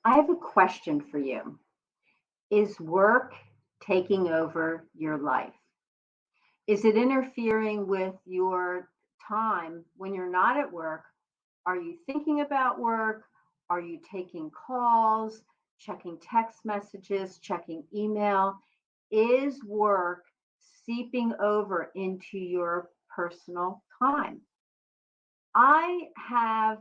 I have a question for you. Is work taking over your life? Is it interfering with your time when you're not at work? Are you thinking about work? Are you taking calls, checking text messages, checking email? Is work seeping over into your personal time? I have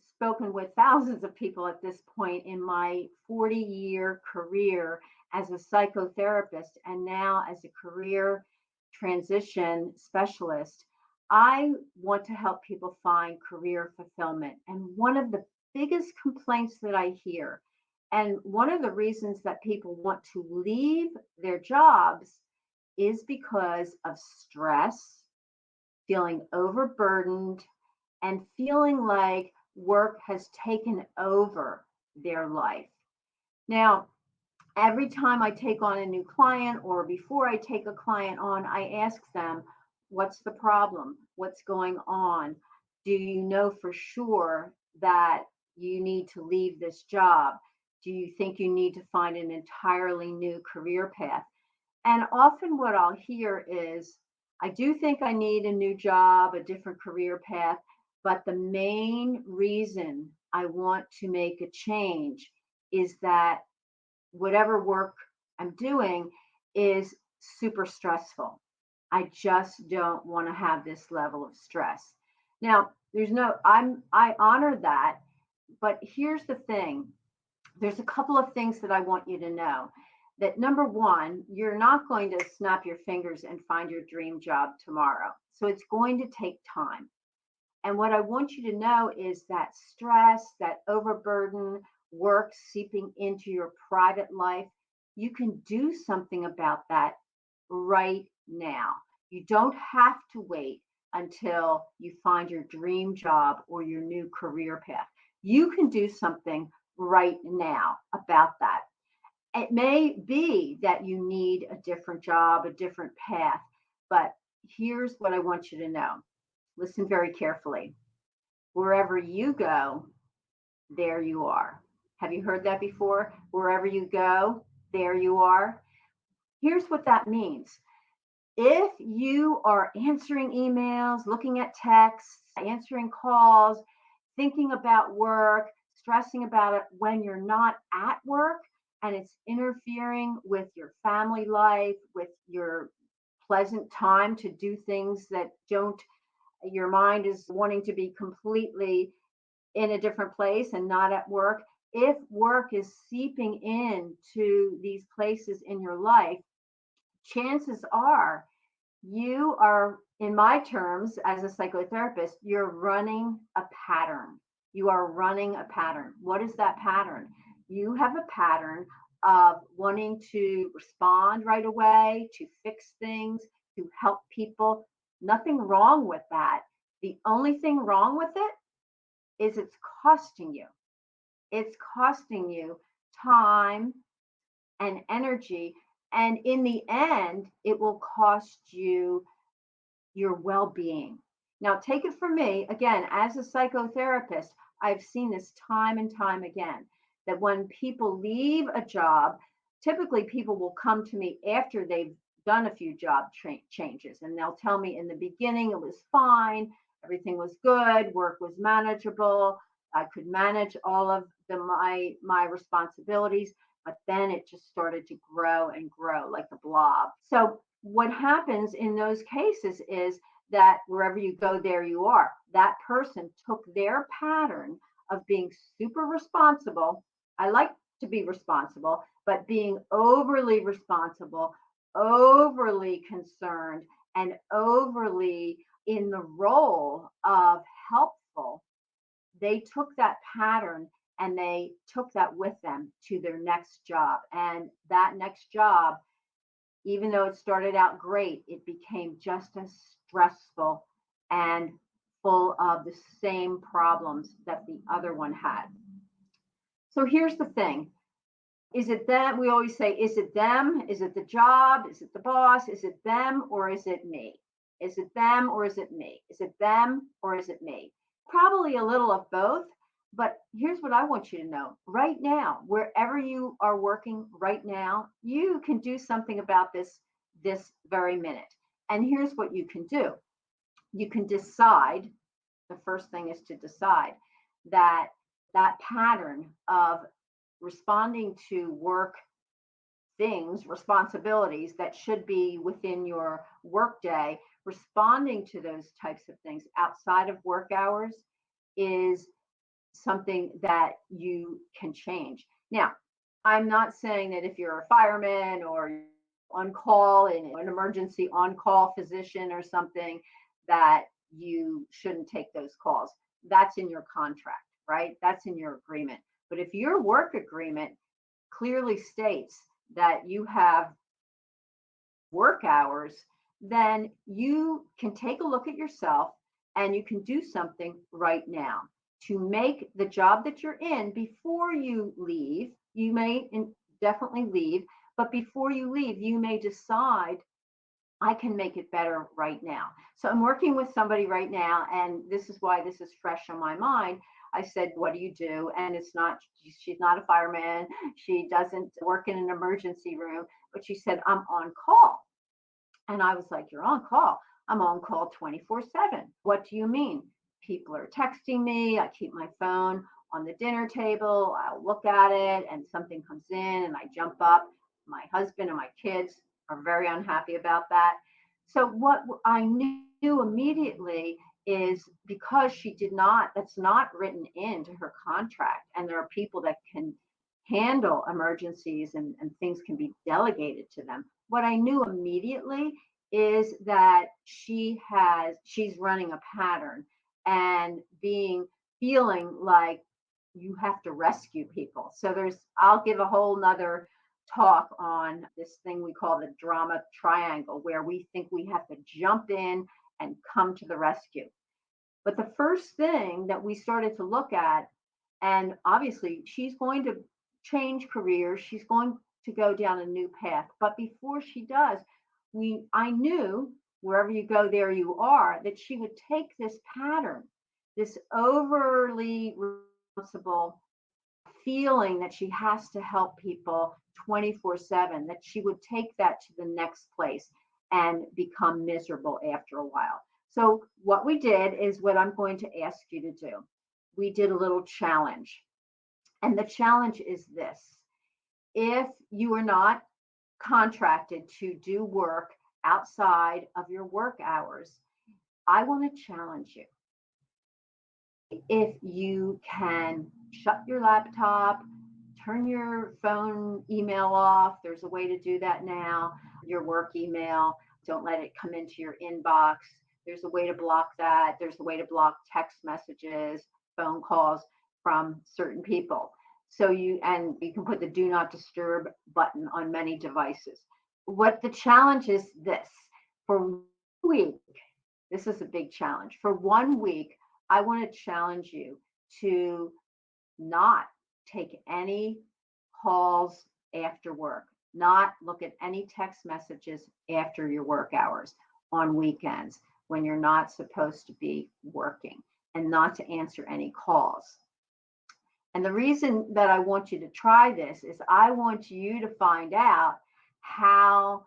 spoken with thousands of people at this point in my 40-year career as a psychotherapist and now as a career transition specialist. I want to help people find career fulfillment. And one of the biggest complaints that I hear, and one of the reasons that people want to leave their jobs, is because of stress, feeling overburdened, and feeling like work has taken over their life. Now, every time I take on a new client or before I take a client on, I ask them, what's the problem? What's going on? Do you know for sure that you need to leave this job? Do you think you need to find an entirely new career path? And often what I'll hear is, I do think I need a new job, a different career path, but the main reason I want to make a change is that whatever work I'm doing is super stressful. I just don't want to have this level of stress. Now, I honor that, but here's the thing. There's a couple of things that I want you to know. That number one, you're not going to snap your fingers and find your dream job tomorrow. So it's going to take time. And what I want you to know is that stress, that overburden, work seeping into your private life, you can do something about that right now. You don't have to wait until you find your dream job or your new career path. You can do something right now about that. It may be that you need a different job, a different path, but here's what I want you to know. Listen very carefully. Wherever you go, there you are. Have you heard that before? Wherever you go, there you are. Here's what that means. If you are answering emails, looking at texts, answering calls, thinking about work, stressing about it when you're not at work, and it's interfering with your family life, with your pleasant time to do things that don't, your mind is wanting to be completely in a different place and not at work. If work is seeping into these places in your life, chances are you are, in my terms as a psychotherapist, you're running a pattern. You are running a pattern. What is that pattern? You have a pattern of wanting to respond right away, to fix things, to help people. Nothing wrong with that. The only thing wrong with it is it's costing you. It's costing you time and energy. And in the end, it will cost you your well being. Now, take it from me, again, as a psychotherapist, I've seen this time and time again that when people leave a job, typically people will come to me after they've done a few job changes, and they'll tell me in the beginning it was fine, everything was good, work was manageable, I could manage all of my responsibilities, but then it just started to grow and grow like a blob. So what happens in those cases is that wherever you go, there you are. That person took their pattern of being super responsible. I like to be responsible, but being overly responsible, overly concerned, and overly in the role of helpful, they took that pattern and they took that with them to their next job. And that next job, even though it started out great, it became just as stressful and full of the same problems that the other one had. So here's the thing. Is it them? We always say, is it them? Is it the job? Is it the boss? Is it them or is it me? Is it them or is it me? Is it them or is it me? Probably a little of both, But here's what I want you to know right now, wherever you are working right now, you can do something about this very minute. And here's what you can do. You can decide, the first thing is to decide that that pattern of responding to work things, responsibilities that should be within your workday, responding to those types of things outside of work hours is something that you can change. Now, I'm not saying that if you're a fireman or on call in an emergency on call physician or something, that you shouldn't take those calls. That's in your contract, right? That's in your agreement. But if your work agreement clearly states that you have work hours, then you can take a look at yourself and you can do something right now to make the job that you're in before you leave. You may definitely leave, but before you leave, you may decide I can make it better right now. So I'm working with somebody right now, and this is why this is fresh on my mind. I said, what do you do? And it's not, she's not a fireman. She doesn't work in an emergency room, but she said, I'm on call. And I was like, you're on call. I'm on call 24/7. What do you mean? People are texting me. I keep my phone on the dinner table. I'll look at it and something comes in and I jump up. My husband and my kids are very unhappy about that. So what I knew immediately is because she did not, that's not written into her contract. And there are people that can handle emergencies and things can be delegated to them. What I knew immediately is that she's running a pattern and feeling like you have to rescue people. So I'll give a whole nother talk on this thing we call the drama triangle, where we think we have to jump in and come to the rescue. But the first thing that we started to look at, and obviously she's going to change careers, she's going to go down a new path. But before she does, I knew wherever you go, there you are, that she would take this pattern, this overly responsible feeling that she has to help people 24/7, that she would take that to the next place and become miserable after a while. So, what we did is what I'm going to ask you to do. We did a little challenge. And the challenge is this: if you are not contracted to do work outside of your work hours, I want to challenge you. If you can shut your laptop, turn your phone email off, there's a way to do that now, your work email, don't let it come into your inbox. There's a way to block that. There's a way to block text messages, phone calls from certain people. So you can put the do not disturb button on many devices. What the challenge is this: for 1 week, this is a big challenge. For 1 week, I want to challenge you to not take any calls after work, not look at any text messages after your work hours on weekends when you're not supposed to be working, and not to answer any calls. And the reason that I want you to try this is I want you to find out how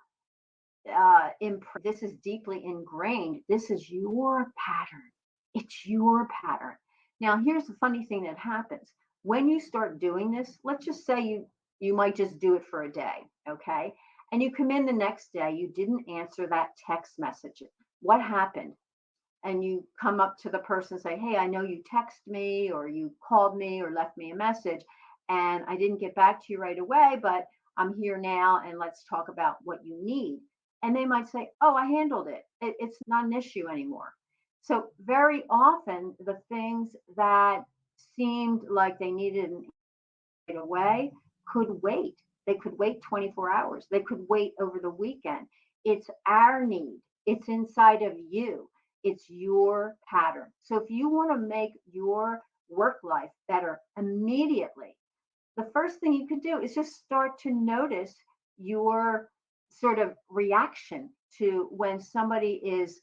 this is deeply ingrained. This is your pattern. It's your pattern. Now, here's the funny thing that happens when you start doing this. Let's just say you might just do it for a day, okay? And you come in the next day, you didn't answer that text message. What happened? And you come up to the person and say, hey, I know you texted me or you called me or left me a message, and I didn't get back to you right away, but I'm here now and let's talk about what you need. And they might say, oh, I handled it. It's not an issue anymore. So very often the things that seemed like they needed right away could wait. They could wait 24 hours. They could wait over the weekend. It's our need. It's inside of you. It's your pattern. So if you want to make your work life better immediately, the first thing you could do is just start to notice your sort of reaction to when somebody is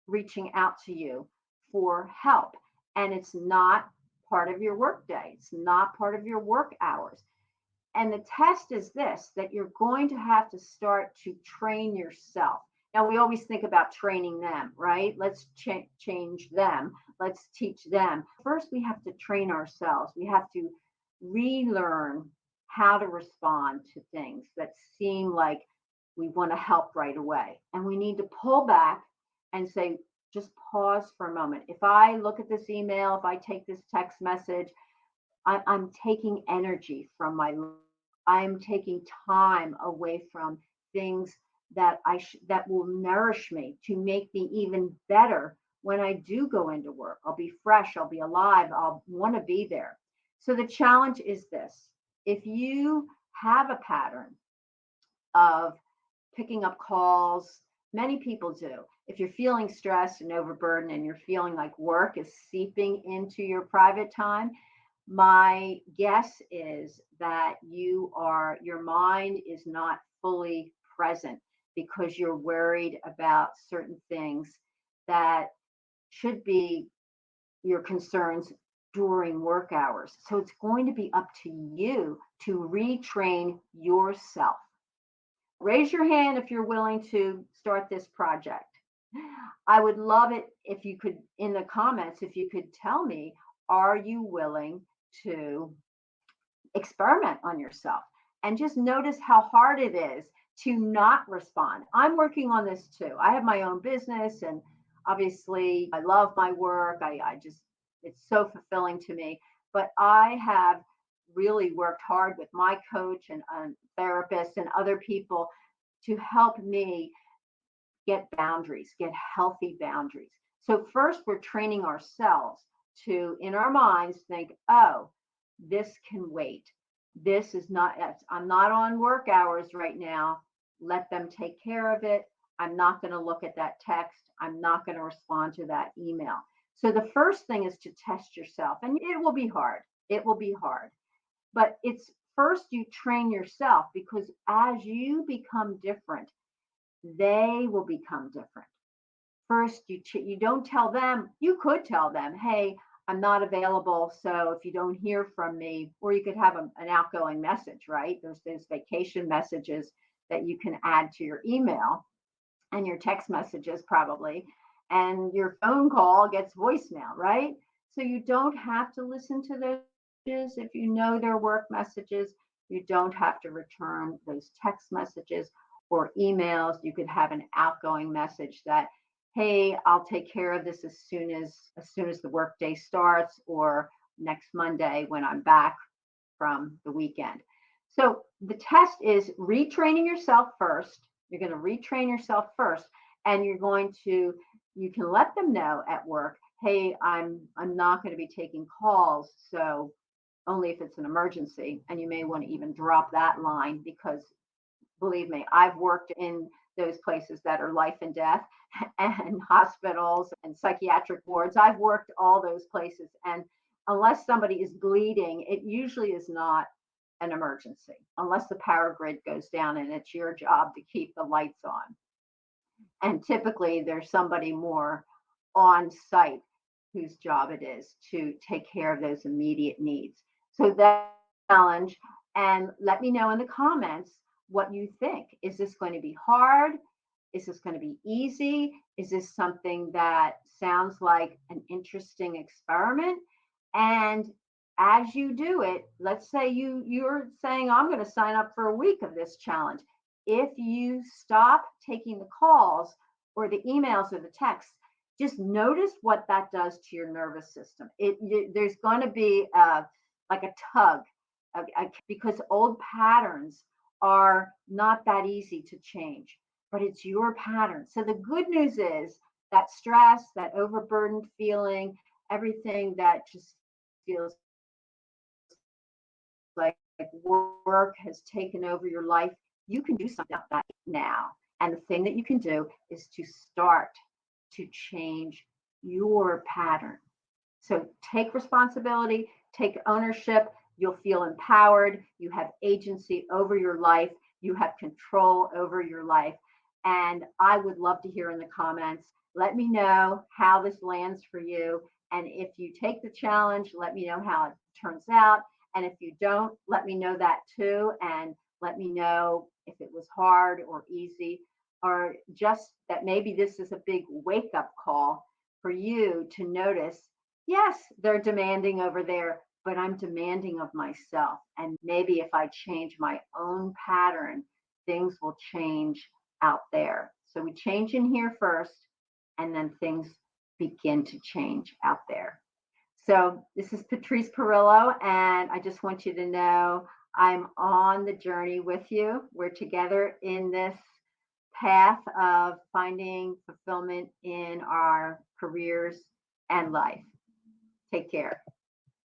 reaching out to you for help. And it's not part of your work day. It's not part of your work hours. And the test is this, that you're going to have to start to train yourself. Now, we always think about training them, right? Let's change them. Let's teach them. First, we have to train ourselves. We have to relearn how to respond to things that seem like we want to help right away. And we need to pull back and say, just pause for a moment. If I look at this email, if I take this text message, I'm taking energy from my life. I'm taking time away from things that that will nourish me to make me even better when I do go into work. I'll be fresh, I'll be alive, I'll want to be there. So the challenge is this. If you have a pattern of picking up calls, many people do. If you're feeling stressed and overburdened and you're feeling like work is seeping into your private time, my guess is that your mind is not fully present because you're worried about certain things that should be your concerns during work hours. So it's going to be up to you to retrain yourself. Raise your hand if you're willing to start this project. I would love it if you could, in the comments, if you could tell me, are you willing to experiment on yourself and just notice how hard it is to not respond? I'm working on this too. I have my own business and obviously I love my work. I just, it's so fulfilling to me. But I have really worked hard with my coach and therapists and other people to help me get boundaries, get healthy boundaries. So first we're training ourselves to, in our minds, think, oh, this can wait. This is not, I'm not on work hours right now. Let them take care of it. I'm not going to look at that text. I'm not going to respond to that email. So the first thing is to test yourself, and it will be hard. It will be hard. But it's first you train yourself, because as you become different, they will become different. First, you don't tell them. You could tell them, hey, I'm not available, so if you don't hear from me, or you could have an outgoing message, right? There's those vacation messages that you can add to your email and your text messages probably, and your phone call gets voicemail, right? So you don't have to listen to those if you know they're work messages. You don't have to return those text messages or emails. You could have an outgoing message that, hey, I'll take care of this as soon as the workday starts, or next Monday when I'm back from the weekend. So the test is retraining yourself first. You're going to retrain yourself first, and you can let them know at work, hey, I'm not going to be taking calls, so only if it's an emergency. And you may want to even drop that line, because believe me, I've worked in those places that are life and death, and hospitals and psychiatric wards. I've worked all those places. And unless somebody is bleeding, it usually is not an emergency, unless the power grid goes down and it's your job to keep the lights on. And typically there's somebody more on site whose job it is to take care of those immediate needs. So that's a challenge. And let me know in the comments what you think. Is this going to be hard? Is this going to be easy? Is this something that sounds like an interesting experiment? And as you do it, let's say you're saying, I'm going to sign up for a week of this challenge. If you stop taking the calls or the emails or the texts, just notice what that does to your nervous system. There's going to be like a tug, because old patterns are not that easy to change, but it's your pattern. So the good news is that stress, that overburdened feeling, everything that just feels like work has taken over your life, you can do something about that now. And the thing that you can do is to start to change your pattern. So take responsibility, take ownership. You'll feel empowered. You have agency over your life. You have control over your life. And I would love to hear in the comments. Let me know how this lands for you. And if you take the challenge, let me know how it turns out. And if you don't, let me know that too. And let me know if it was hard or easy, or just that maybe this is a big wake up call for you to notice, yes, they're demanding over there, but I'm demanding of myself. And maybe if I change my own pattern, things will change out there. So we change in here first, and then things begin to change out there. So this is Patrice Perillo, and I just want you to know I'm on the journey with you. We're together in this path of finding fulfillment in our careers and life. Take care.